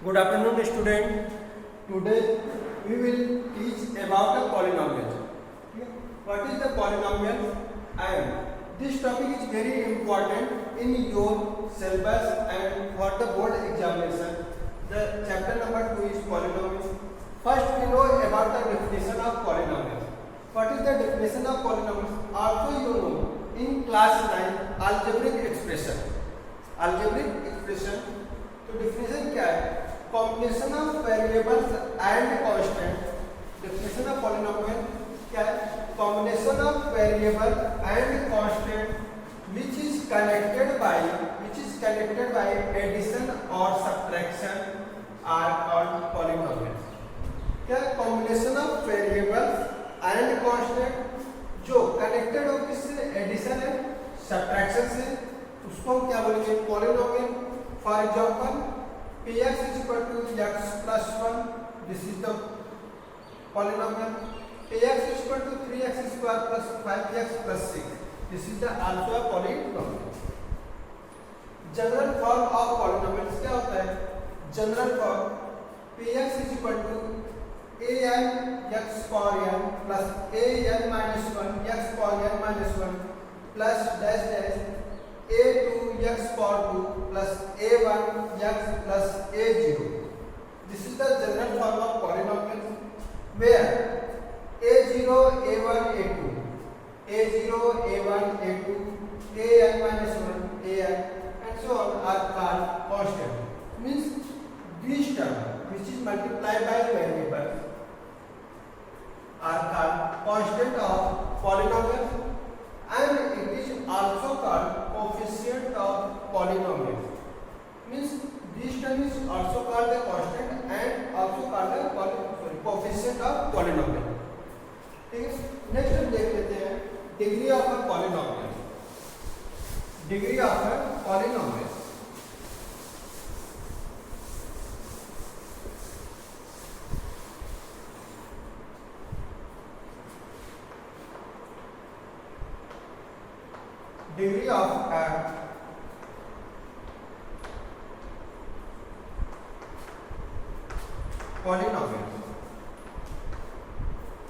Good afternoon, student. Today we will teach about a polynomial. What is the polynomial? And this topic is very important in your syllabus and for the board examination. The chapter number 2 is polynomials. First we know about the definition of polynomials. What is the definition of polynomials? Also you know in class 9 algebraic expression. Algebraic expression. तो definition क्या है? Combination of variables and constant. Definition of polynomial क्या है? Combination of variable and constant which is connected by addition or subtraction are called polynomials. क्या है? Combination of variables and constant जो connected हो किससे? Addition है subtraction से, उसको हम क्या बोलेंगे? Polynomial. For example, px is equal to x plus 1. This is the polynomial. Ax is equal to 3x square plus 5x plus 6. This is the also a polynomial. General form of polynomials क्या होता है? General form px is equal to an x power n plus an minus 1 x power n minus 1 plus dash dash a2 x power 2 plus a1 x plus a0. This is the general form of polynomial where a0 a1 a2 a1 a2 an minus 1 an and so on are called constant. Means these terms which is multiplied by variables are called constant of polynomial and it is also called coefficient of polynomial. Means this term is also called a constant and also called a coefficient of polynomial. ठीक है, next हम देख लेते हैं degree of a polynomial. Degree of a polynomial degree of a polynomial.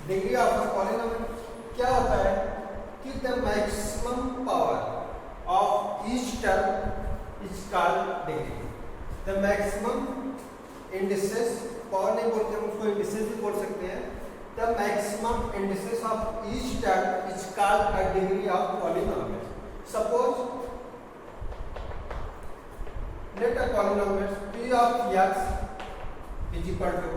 Degree of a polynomial क्या होता है कि the maximum power of each term is called degree. The maximum indices power नहीं बोलते हम उसको indices भी बोल सकते हैं. The maximum indices of each term is called a degree of polynomial. Suppose let a polynomial p of x is equal to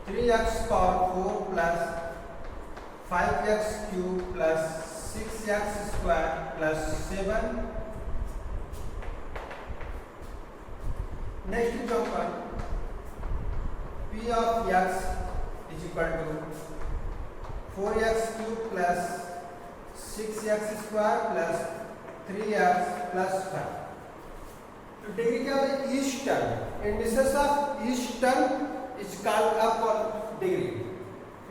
3x power 4 plus 5x cube plus 6x square plus 7. Next example, p of x is equal to 4x cube plus 6x square plus 3x plus 5. तो degree क्या है? each term, indices of each term is called a degree.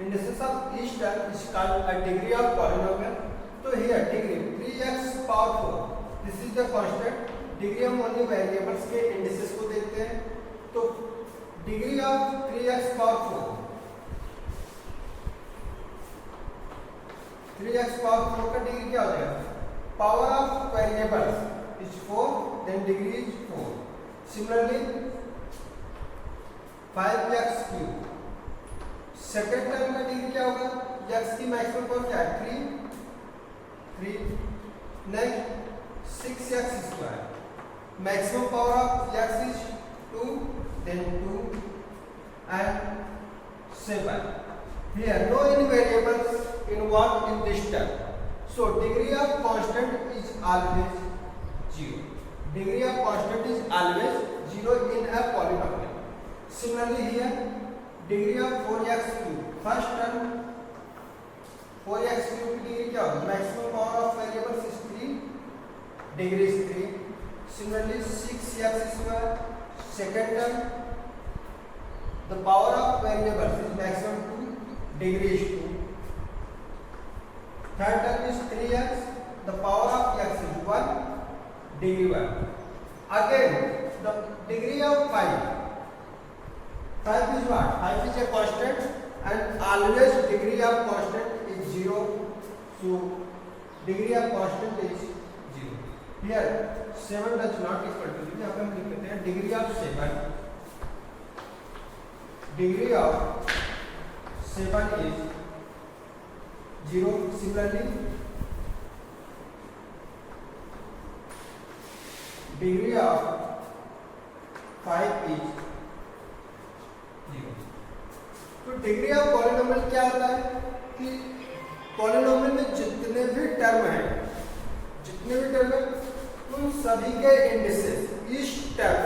Indices of each term is called a degree of polynomial. तो here degree 3x power 4. This is the constant. Degree हम only variables के indices को देखते हैं. तो degree of 3x power 4. 3x power 4 का degree क्या हो जाएगा? Power of variables is 4, then degree is 4. Similarly, 5x cube. Second term का डिग्री क्या होगा? x की मैक्सिमम पावर क्या है? 3. Next 6x square. Maximum power of x is 2, then 2 and 7. Here no any variables involved in this term. So degree of constant is always 0. Degree of constant is always 0 in a polynomial. Similarly here degree of 4x cube. First term 4x cube की degree क्या होगी? Maximum power of variables is 3. Degree is 3. Similarly 6x square. Second term the power of variables is maximum 2. Degree is 2. Third term is 3x. The power of x is 1. Degree 1. Again the degree of 5. 5 is what? 5 is a constant and always degree of constant is 0. So degree of constant is 0. Here 7 does not equal to 0. यहाँ पे हम लिख लेते हैं degree of 7. Degree of 7 is 0. Similarly, degree of 5 is 0. तो degree of polynomial क्या होता है कि पॉलिनोमियल में जितने भी टर्म हैं उन सभी के indices, each term,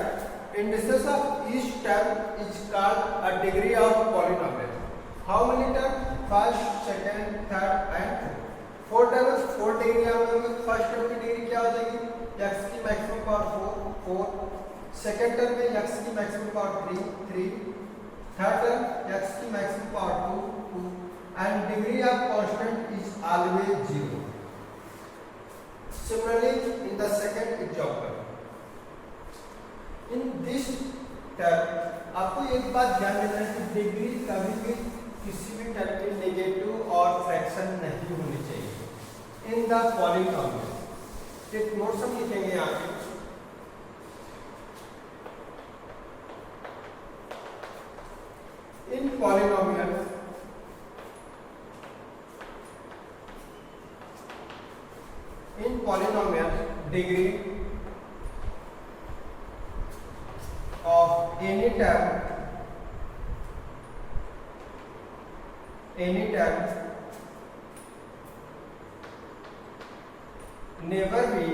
indices of each term is called a degree of polynomial. How many term? First, second, third and fourth term. 4 degree होंगे. फर्स्ट टर्म की डिग्री क्या हो जाएगी? x की मैक्सिमम पावर 4. सेकंड टर्म में x की maximum power 3. Third term x की maximum power 2 and degree of constant is always 0. Similarly, in the second example, in this term आपको एक बात ध्यान देना है कि डिग्री कभी भी किसी भी टर्म की नेगेटिव और फ्रैक्शन नहीं होनी चाहिए इन द पॉलिनोमियल. एक नोट्स हम लिखेंगे यहाँ पे. In polynomial, degree of any term never be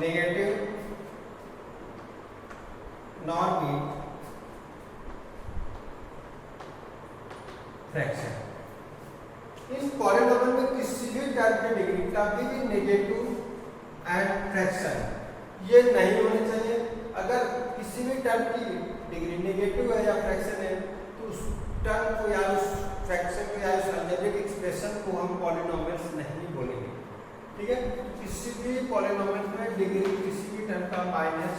negative nor be fraction. इस पॉलिनोमियल में किसी भी टर्म की डिग्री कभी भी नेगेटिव एंड फ्रैक्शन ये नहीं होने चाहिए. अगर किसी भी टर्म की डिग्री नेगेटिव है या फ्रैक्शन है तो उस टर्म को या उस फ्रैक्शन को या उस अलजेब्रिक एक्सप्रेशन को हम पॉलिनोमियल्स नहीं बोलेंगे. ठीक है. किसी भी पॉलिनोमियल में डिग्री किसी भी टर्म का माइनस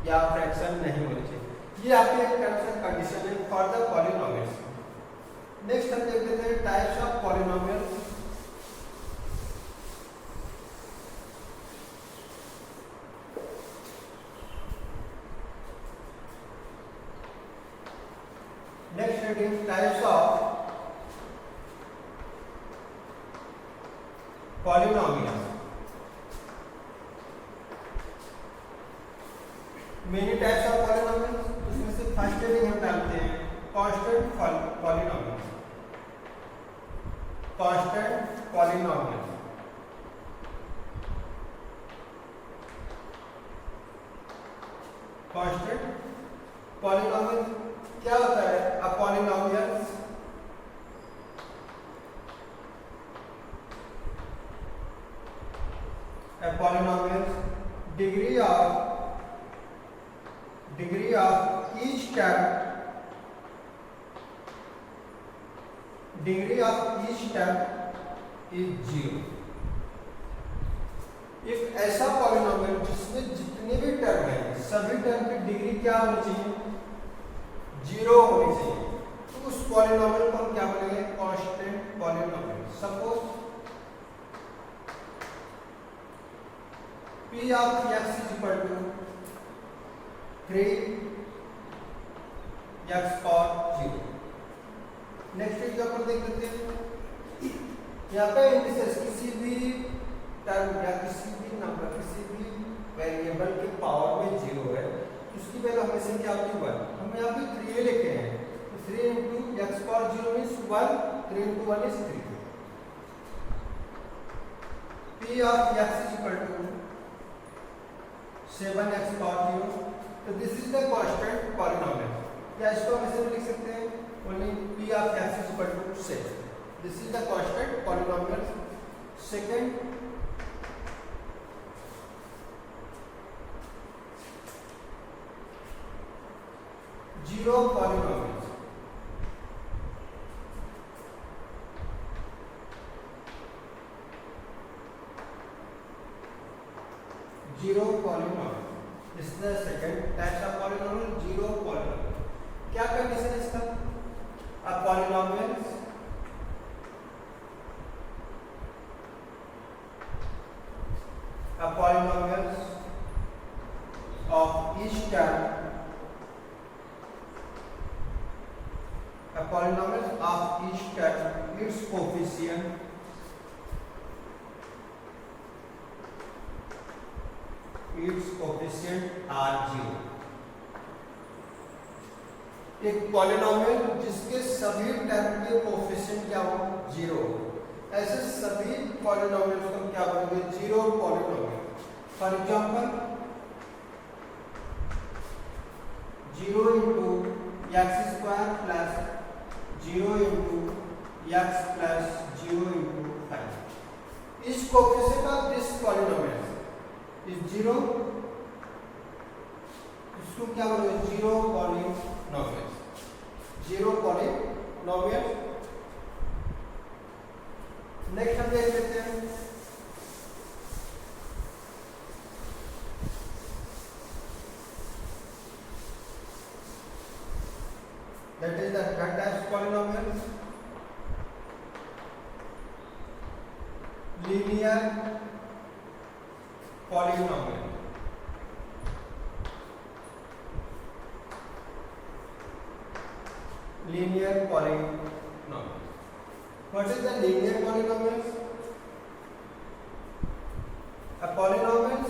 या फ्रैक्शन नहीं होनी चाहिए. ये आपके एक टर्म्स एंड कंडीशन है फॉर द पॉलिनोमियल्स. नेक्स्ट हम देख लेते हैं types of polynomial. Next heading types of polynomial. Many types of polynomial. उसमें से फर्स्ट हेडिंग हम डालते हैं constant polynomial. Constant polynomial. Constant polynomial क्या होता है? A polynomial degree of each term is 0. एक ऐसा पॉलिनोमियल जिसमें जितने भी टर्म हैं सभी टर्म की डिग्री क्या होनी चाहिए? 0 होनी चाहिए. तो उस पॉलिनोमियल को हम क्या बोलेंगे? Constant polynomial. Suppose p of x is equal to 3 x power 0. Next example देख लेते हैं. यहाँ पे इंडिसेस किसी भी टर्म या किसी भी नंबर किसी भी वेरिएबल के पावर में 0 है उसकी वैल्यू हमेशा क्या होती है? 1. हम यहाँ पे 3 लिखे हैं तो 3 into x power 0 is 1. 3 into 1 is 3. p of x is equal to 7x power 0. तो this is the constant polynomial. या इसको हम ऐसे लिख सकते हैं only p of x is equal to 6. This is the constant polynomial. Second, zero polynomials. Zero polynomial. This is the the second types of polynomial? Zero polynomial. क्या condition है इसका? A polynomials of each term, a polynomials of each term, its coefficient are zero. एक polynomial जिसके सभी term के coefficient क्या हो? Zero. ऐसे सभी पॉलिनोमियल्स को क्या बोलेंगे? Zero polynomial. For example 0 into x square plus 0 into x plus 0 into 5. Is coefficient of this polynomial is 0. इसको क्या बोलेंगे? Zero polynomial. Zero polynomial. Next हम देख लेते हैं. That is the third type of polynomial. Linear polynomial. Linear polynomial. What is the linear polynomial? A polynomial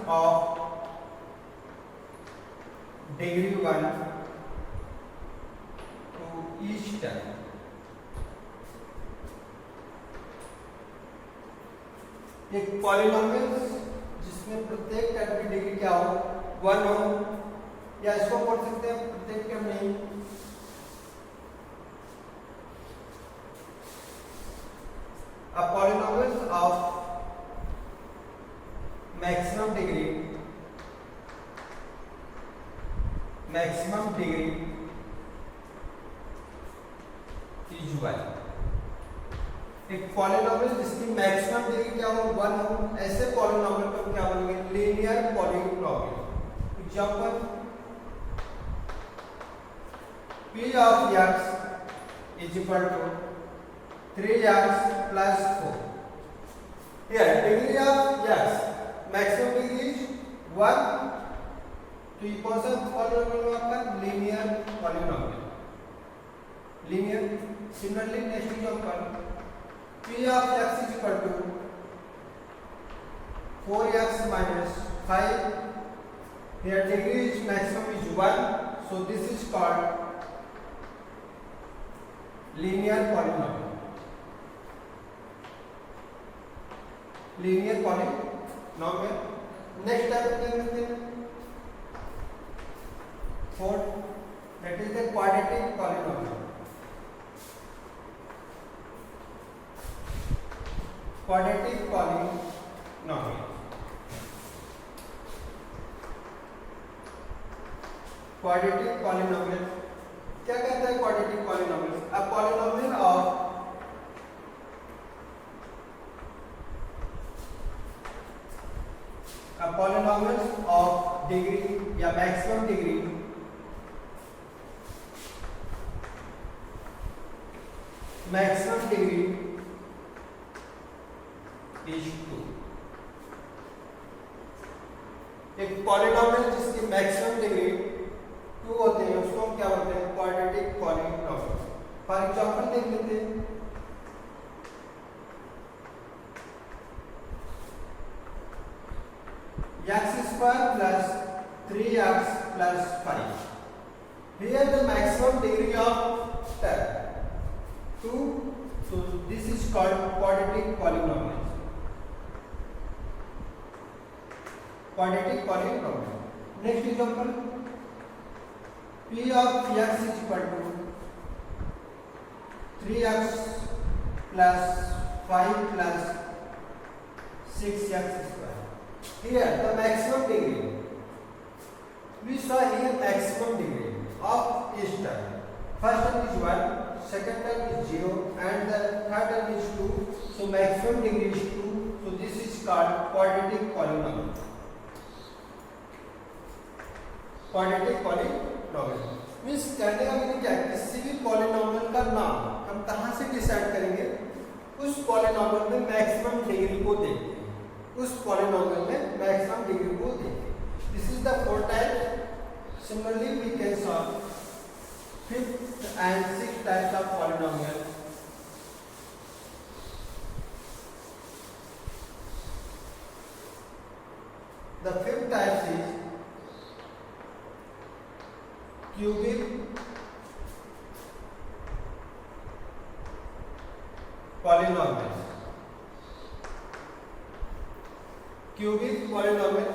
of degree 1 to each term. एक polynomial जिसमें प्रत्येक टर्म की डिग्री क्या हो? 1 हो. या इसको पढ़ सकते हैं प्रत्येक टर्म नहीं. A polynomial of maximum degree is 1. एक पॉलिनोमियल जिसकी मैक्सिमम डिग्री क्या हो? 1 हो. ऐसे पॉलिनोमियल को क्या बोलेंगे? Linear polynomial. Example p of x is equal to 3x plus 4. Here degree of x maximum degree is 1. तो ये कौन सा पॉलिनोमियल है आपका? Linear polynomial. Linear. Similarly next example p of x is equal to 4x minus 5. Here degree is maximum is 1. So this is called linear polynomial. Linear polynomial. Next type देख लेते हैं. Fourth, that is the quadratic polynomial. Quadratic polynomial. Quadratic polynomial क्या कहता है? quadratic polynomial a polynomial of degree या maximum degree is 2. एक polynomial जिसकी maximum degree 2 होते हैं उसको हम क्या बोलते हैं? Quadratic polynomial. फॉर एग्जांपल देख लेते हैं. x square plus 3x plus 5. Here the maximum degree of term 2. So this is called quadratic polynomial. Quadratic polynomial. Next example, p of x is equal to 3x plus 5 plus 6x square. Here the maximum degree. We saw here maximum degree of each term. First term is 1, second term is 0, and the third term is 2. So maximum degree is 2. So this is called quadratic polynomial. Quadratic polynomial means कहने का meaning क्या है, किसी भी polynomial का नाम हम कहाँ से डिसाइड करेंगे, उस पॉलिनोमियल में मैक्सिमम डिग्री को देखते हैं, उस पॉलिनोमियल में मैक्सिमम डिग्री को देखते हैं. This is the four type. Similarly we can solve fifth and sixth types of polynomial. The fifth type is cubic polynomial. Cubic polynomial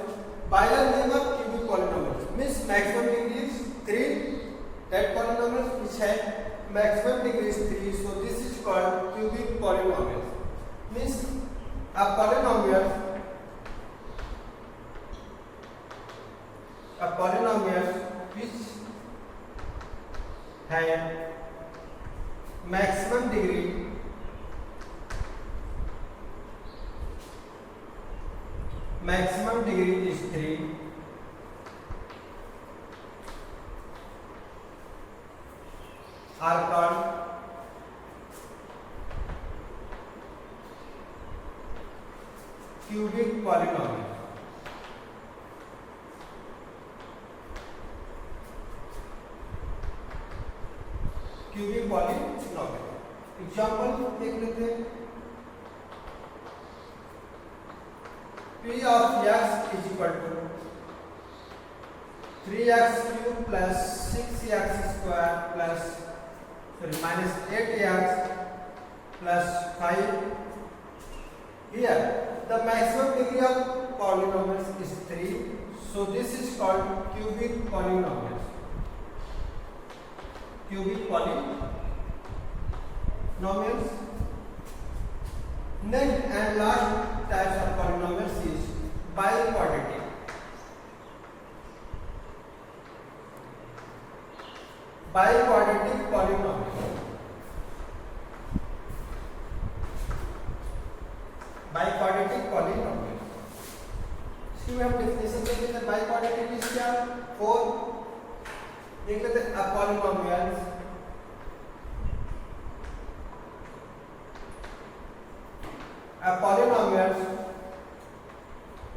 by the name of cubic polynomial means maximum degree is 3. That polynomial which have maximum degree is 3. So this is called cubic polynomial. Means a polynomial which have maximum degree is 3. Are called cubic polynomial. Cubic polynomial. Example देख लेते हैं. p of x is equal to 3x cube plus 6x square plus minus 8x plus 5. Here the maximum degree of polynomials is 3. So this is called cubic polynomial. Cubic polynomials. Next and last types of polynomials is biquadratic. Biquadratic polynomial. Biquadratic polynomial. इसकी हम definition देख लेते हैं. Biquadratic is क्या? 4. देख लेते हैं. A polynomial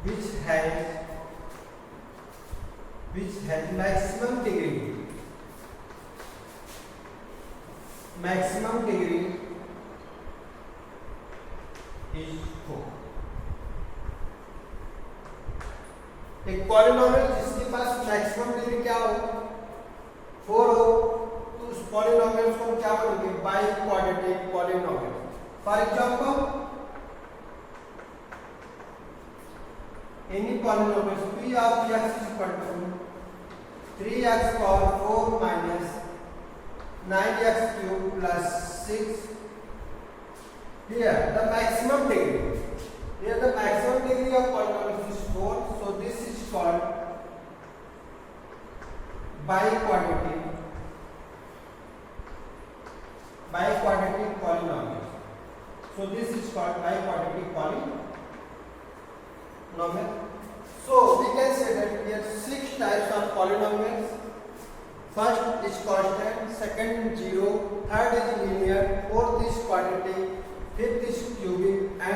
which has maximum degree is 4. एक पॉलिनोमियल जिसके पास मैक्सिमम डिग्री क्या हो? 4 हो, तो उस पॉलिनोमियल को हम क्या बोलेंगे? Biquadratic polynomial. For example any polynomial p of x is equal to 3x power 4 minus 9x cube plus 6. Here the maximum degree of polynomial is 4. So this is called biquadratic polynomial. So this is called biquadratic polynomial. So we can say that we have 6 types of polynomials. First is constant, second 0, third is linear, fourth is quadratic, fifth is cubic, and